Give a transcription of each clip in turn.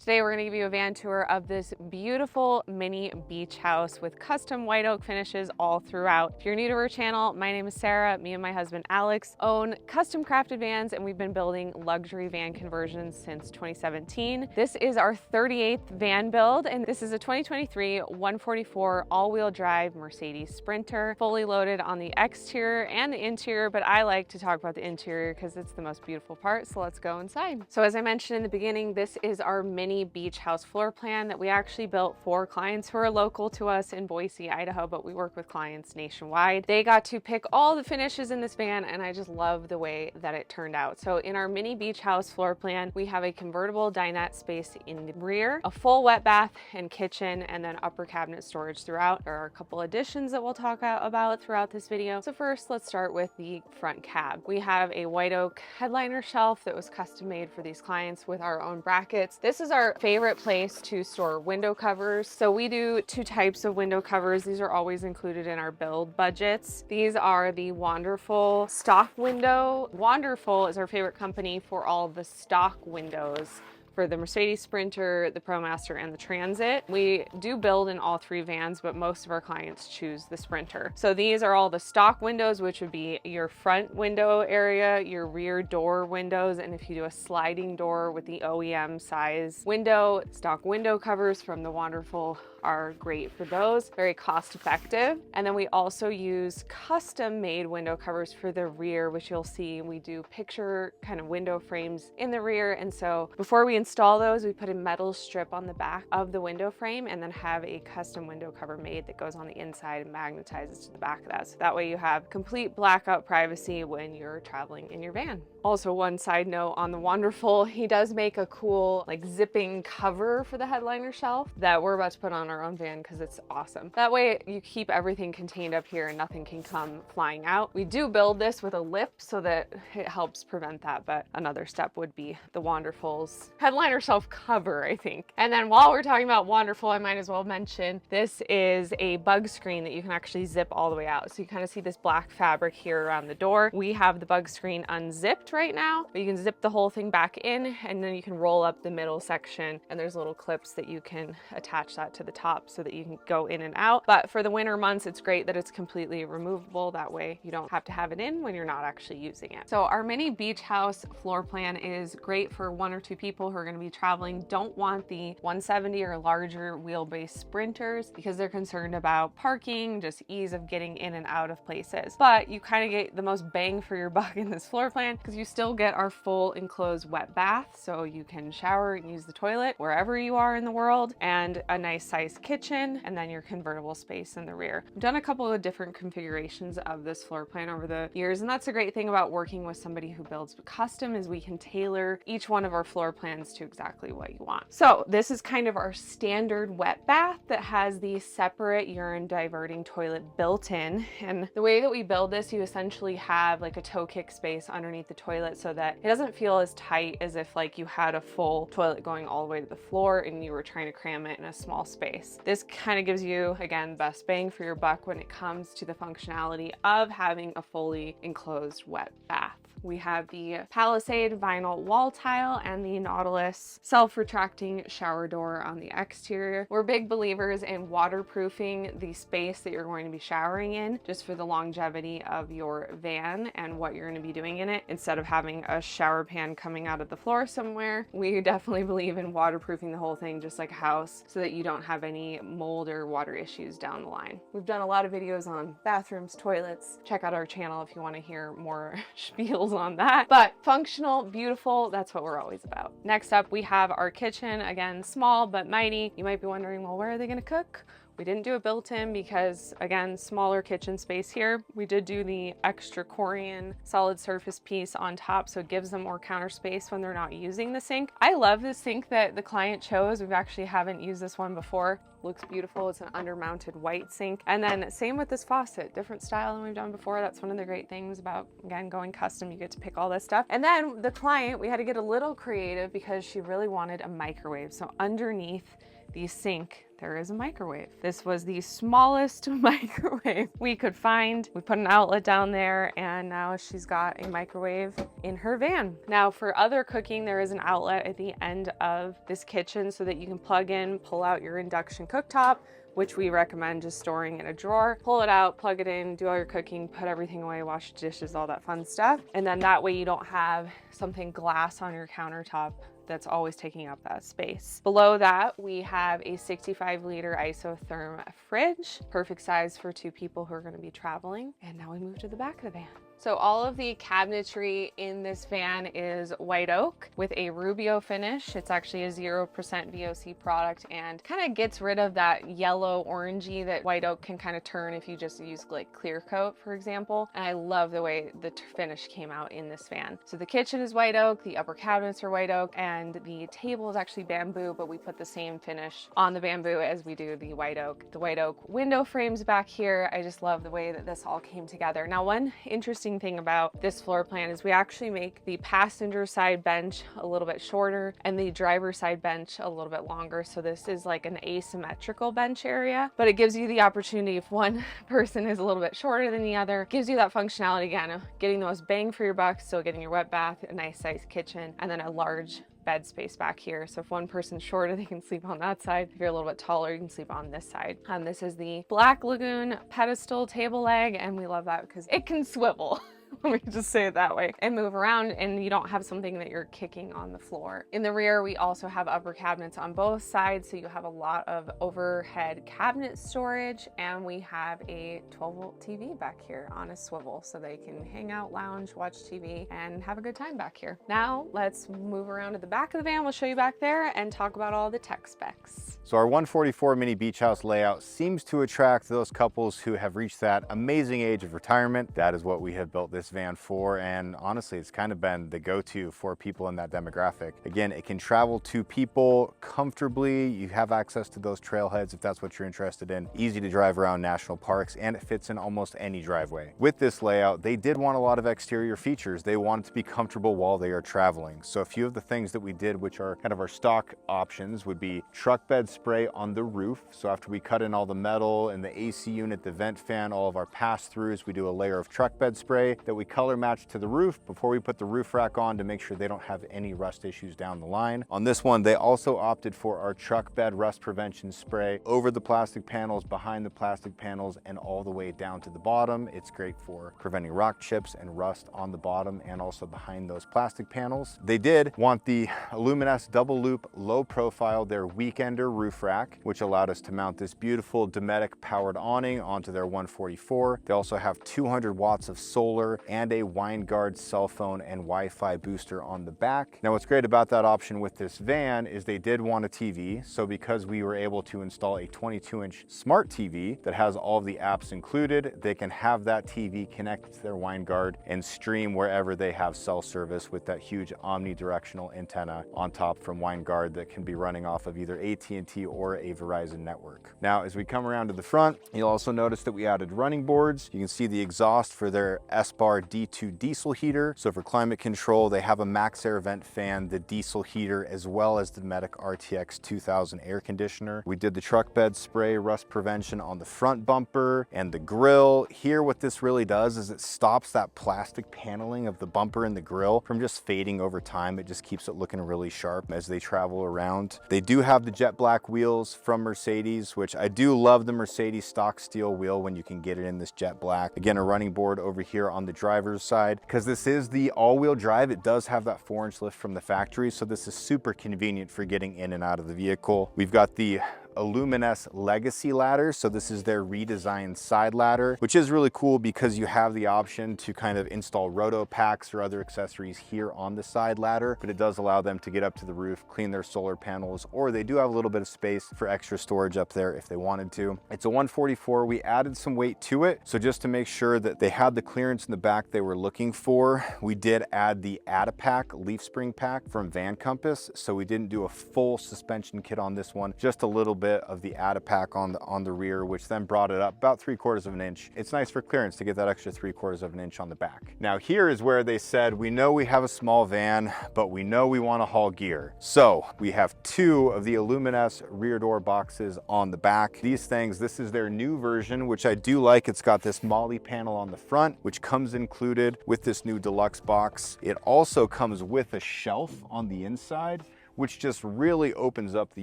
Today we're going to give you a van tour of this beautiful mini beach house with custom white oak finishes all throughout. If you're new to our channel, my name is Sarah. Me and my husband Alex own custom crafted vans, and we've been building luxury van conversions since 2017. This is our 38th van build, and this is a 2023 144 all-wheel drive Mercedes Sprinter, fully loaded on the exterior and the interior, but I like to talk about the interior because it's the most beautiful part, so let's go inside. So as I mentioned in the beginning, this is our mini beach house floor plan that we actually built for clients who are local to us in Boise, Idaho, but we work with clients nationwide. They got to pick all the finishes in this van, and I just love the way that it turned out. So in our mini beach house floor plan, we have a convertible dinette space in the rear, a full wet bath and kitchen, and then upper cabinet storage throughout. There are a couple additions that we'll talk about throughout this video. So first, let's start with the front cab. We have a white oak headliner shelf that was custom made for these clients with our own brackets. This is our favorite place to store window covers. So we do two types of window covers. These are always included in our build budgets. These are the Wonderful stock window. Wonderful is our favorite company for all of the stock windows for the Mercedes Sprinter, the ProMaster, and the Transit. We do build in all three vans, but most of our clients choose the Sprinter. So these are all the stock windows, which would be your front window area, your rear door windows, and if you do a sliding door with the OEM size window, stock window covers from the Wonderful are great for those, very cost effective. And then we also use custom made window covers for the rear, which you'll see we do picture kind of window frames in the rear. And so before we install those, we put a metal strip on the back of the window frame and then have a custom window cover made that goes on the inside and magnetizes to the back of that. So that way you have complete blackout privacy when you're traveling in your van. Also, one side note on the Wonderful, he does make a cool like zipping cover for the headliner shelf that we're about to put on our own van because it's awesome. That way you keep everything contained up here and nothing can come flying out. We do build this with a lip so that it helps prevent that, but another step would be the Wonderful's headliner shelf cover, I think. And then while we're talking about Wonderful, I might as well mention this is a bug screen that you can actually zip all the way out. So you kind of see this black fabric here around the door. We have the bug screen unzipped right now, but you can zip the whole thing back in, and then you can roll up the middle section, and there's little clips that you can attach that to the top so that you can go in and out. But for the winter months, it's great that it's completely removable. That way you don't have to have it in when you're not actually using it. So our mini beach house floor plan is great for one or two people who are going to be traveling, don't want the 170 or larger wheelbase Sprinters because they're concerned about parking, just ease of getting in and out of places. But you kind of get the most bang for your buck in this floor plan because you still get our full enclosed wet bath, so you can shower and use the toilet wherever you are in the world, and a nice sized kitchen, and then your convertible space in the rear. I've done a couple of different configurations of this floor plan over the years, and that's a great thing about working with somebody who builds custom is we can tailor each one of our floor plans to exactly what you want. So this is kind of our standard wet bath that has the separate urine diverting toilet built in, and the way that we build this, you essentially have like a toe kick space underneath the toilet so that it doesn't feel as tight as if like you had a full toilet going all the way to the floor and you were trying to cram it in a small space. This kind of gives you, again, best bang for your buck when it comes to the functionality of having a fully enclosed wet bath. We have the Palisade vinyl wall tile and the Nautilus self-retracting shower door on the exterior. We're big believers in waterproofing the space that you're going to be showering in just for the longevity of your van and what you're going to be doing in it. Instead of having a shower pan coming out of the floor somewhere, we definitely believe in waterproofing the whole thing just like a house so that you don't have any mold or water issues down the line. We've done a lot of videos on bathrooms, toilets. Check out our channel if you want to hear more spiels on that, but functional, beautiful, that's what we're always about. Next up, we have our kitchen. Again, small but mighty. You might be wondering, well, where are they going to cook? We didn't do a built-in because, again, smaller kitchen space here. We did do the extra Corian solid surface piece on top, so it gives them more counter space when they're not using the sink. I love the sink that the client chose. We actually haven't used this one before. looks beautiful. It's an undermounted white sink. And then same with this faucet, different style than we've done before. That's one of the great things about, again, going custom. You get to pick all this stuff. And then the client, we had to get a little creative because she really wanted a microwave. So underneath the sink, there is a microwave. This was the smallest microwave we could find. We put an outlet down there, and now she's got a microwave in her van. Now for other cooking, there is an outlet at the end of this kitchen so that you can plug in, pull out your induction cooktop, which we recommend just storing in a drawer. Pull it out, plug it in, do all your cooking, put everything away, wash the dishes, all that fun stuff. And then that way you don't have something glass on your countertop that's always taking up that space. Below that, we have a 65-liter isotherm fridge, perfect size for 2 people who are gonna be traveling. And now we move to the back of the van. So all of the cabinetry in this van is white oak with a Rubio finish. It's actually a 0% VOC product and kind of gets rid of that yellow orangey that white oak can kind of turn if you just use like clear coat, for example. And I love the way the finish came out in this van. So the kitchen is white oak, the upper cabinets are white oak, and the table is actually bamboo, but we put the same finish on the bamboo as we do the white oak. The white oak window frames back here. I just love the way that this all came together. Now, one interesting thing about this floor plan is we actually make the passenger side bench a little bit shorter and the driver side bench a little bit longer. So this is like an asymmetrical bench area, but it gives you the opportunity, if one person is a little bit shorter than the other, gives you that functionality again of getting the most bang for your buck, still getting your wet bath, a nice sized kitchen, and then a large bed space back here. So if one person's shorter, they can sleep on that side. If you're a little bit taller, you can sleep on this side. This is the Black Lagoon pedestal table leg, and we love that because it can swivel. Let me just say it that way, and move around, and you don't have something that you're kicking on the floor. In the rear, we also have upper cabinets on both sides, so you have a lot of overhead cabinet storage, and we have a 12-volt TV back here on a swivel so they can hang out, lounge, watch TV, and have a good time back here. Now, let's move around to the back of the van. We'll show you back there and talk about all the tech specs. So our 144 mini beach house layout seems to attract those couples who have reached that amazing age of retirement. That is what we have built this van for, and honestly, it's kind of been the go-to for people in that demographic. Again, it can travel 2 people comfortably. You have access to those trailheads if that's what you're interested in. Easy to drive around national parks, and it fits in almost any driveway. With this layout, they did want a lot of exterior features. They wanted to be comfortable while they are traveling. So a few of the things that we did, which are kind of our stock options, would be truck bed spray on the roof. So after we cut in all the metal and the AC unit, the vent fan, all of our pass-throughs, we do a layer of truck bed spray that we color match to the roof before we put the roof rack on to make sure they don't have any rust issues down the line. On this one, they also opted for our truck bed rust prevention spray over the plastic panels, behind the plastic panels, and all the way down to the bottom. It's great for preventing rock chips and rust on the bottom and also behind those plastic panels. They did want the Luminous double loop low profile, their weekender roof rack, which allowed us to mount this beautiful Dometic powered awning onto their 144. They also have 200 watts of solar and a WineGuard cell phone and Wi-Fi booster on the back. Now, what's great about that option with this van is they did want a TV. So because we were able to install a 22-inch smart TV that has all of the apps included, they can have that TV connected to their WineGuard and stream wherever they have cell service with that huge omnidirectional antenna on top from WineGuard that can be running off of either AT&T or a Verizon network. Now, as we come around to the front, you'll also notice that we added running boards. You can see the exhaust for their S-Bar D2 diesel heater. So for climate control, they have a max air vent fan, the diesel heater, as well as the Dometic RTX 2000 air conditioner. We did the truck bed spray rust prevention on the front bumper and the grille. Here, what this really does is it stops that plastic paneling of the bumper and the grille from just fading over time. It just keeps it looking really sharp as they travel around. They do have the jet black wheels from Mercedes, which I do love the Mercedes stock steel wheel when you can get it in this jet black. Again, a running board over here on the driver's side. Because this is the all-wheel drive, it does have that 4-inch lift from the factory, so this is super convenient for getting in and out of the vehicle. We've got the Luminous Legacy ladder. So this is their redesigned side ladder, which is really cool because you have the option to kind of install roto packs or other accessories here on the side ladder, but it does allow them to get up to the roof, clean their solar panels, or they do have a little bit of space for extra storage up there if they wanted to. It's a 144. We added some weight to it. So just to make sure that they had the clearance in the back they were looking for, we did add the Add-A-Pack leaf spring pack from Van Compass. So we didn't do a full suspension kit on this one, just a little bit bit of the Adipack on the rear, which then brought it up about 3/4 of an inch. It's nice for clearance to get that extra 3/4 of an inch on the back. Now here is where they said, we know we have a small van, but we know we want to haul gear. So we have 2 of the Illumines rear door boxes on the back. These things, this is their new version, which I do like. It's got this Molly panel on the front, which comes included with this new deluxe box. It also comes with a shelf on the inside, which just really opens up the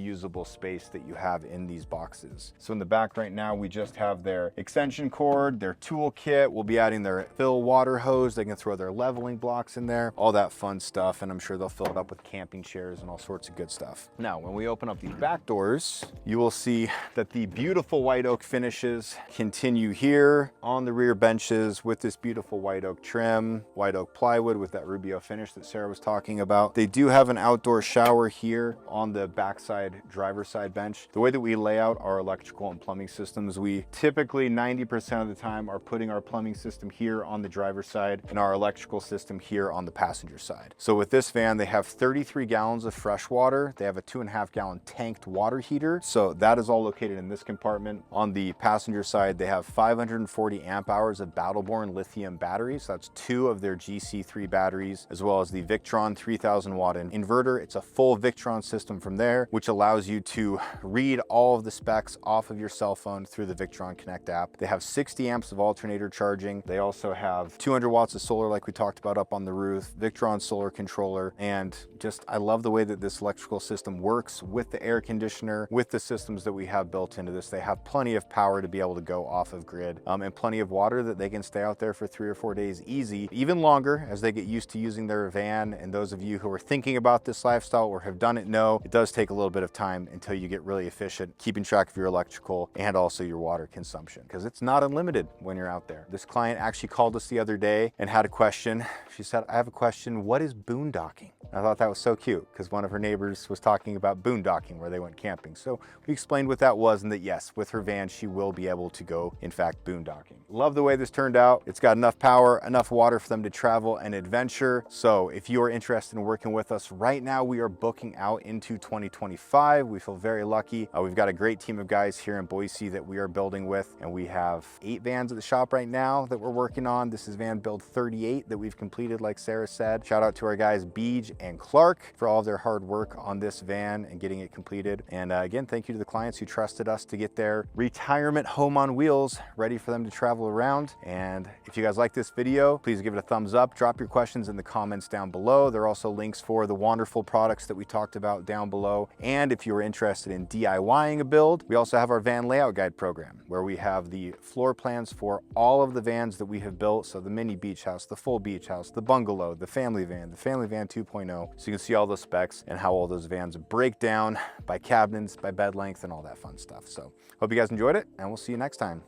usable space that you have in these boxes. So in the back right now, we just have their extension cord, their tool kit. We'll be adding their fill water hose. They can throw their leveling blocks in there, all that fun stuff. And I'm sure they'll fill it up with camping chairs and all sorts of good stuff. Now, when we open up these back doors, you will see that the beautiful white oak finishes continue here on the rear benches with this beautiful white oak trim, white oak plywood with that Rubio finish that Sarah was talking about. They do have an outdoor shower here on the backside driver's side bench. The way that we lay out our electrical and plumbing systems, we typically 90% of the time are putting our plumbing system here on the driver's side and our electrical system here on the passenger side. So with this van, they have 33 gallons of fresh water. They have a 2.5 gallon tanked water heater. So that is all located in this compartment. On the passenger side, they have 540 amp hours of Battleborn lithium batteries. So that's 2 of their GC3 batteries, as well as the Victron 3000 watt inverter. It's a full Victron system from there, which allows you to read all of the specs off of your cell phone through the Victron Connect app. They have 60 amps of alternator charging. They also have 200 watts of solar, like we talked about up on the roof, Victron solar controller, and just, I love the way that this electrical system works with the air conditioner, with the systems that we have built into this. They have plenty of power to be able to go off of grid, and plenty of water that they can stay out there for 3 or 4 days easy, even longer as they get used to using their van. And those of you who are thinking about this lifestyle or have done it know it does take a little bit of time until you get really efficient keeping track of your electrical and also your water consumption, because it's not unlimited when you're out there. This client actually called us the other day and had a question. She said, I have a question, what is boondocking? I thought that was so cute because one of her neighbors was talking about boondocking, where they went camping. So we explained what that was, and that yes, with her van, she will be able to go, in fact, boondocking. Love the way this turned out. It's got enough power, enough water for them to travel and adventure. So if you are interested in working with us right now, we are booking out into 2025. We feel very lucky. We've got a great team of guys here in Boise that we are building with, and we have 8 vans at the shop right now that we're working on. This is van build 38 that we've completed, like Sarah said. Shout out to our guys Beej and Clark for all of their hard work on this van and getting it completed. And again, thank you to the clients who trusted us to get their retirement home on wheels ready for them to travel around. And if you guys like this video, please give it a thumbs up. Drop your questions in the comments down below. There are also links for the wonderful products that we talked about down below. And if you're interested in DIYing a build, we also have our van layout guide program, where we have the floor plans for all of the vans that we have built. So the mini beach house, the full beach house, the bungalow, the family van 2.0. So you can see all the specs and how all those vans break down by cabins, by bed length, and all that fun stuff. So hope you guys enjoyed it, and we'll see you next time.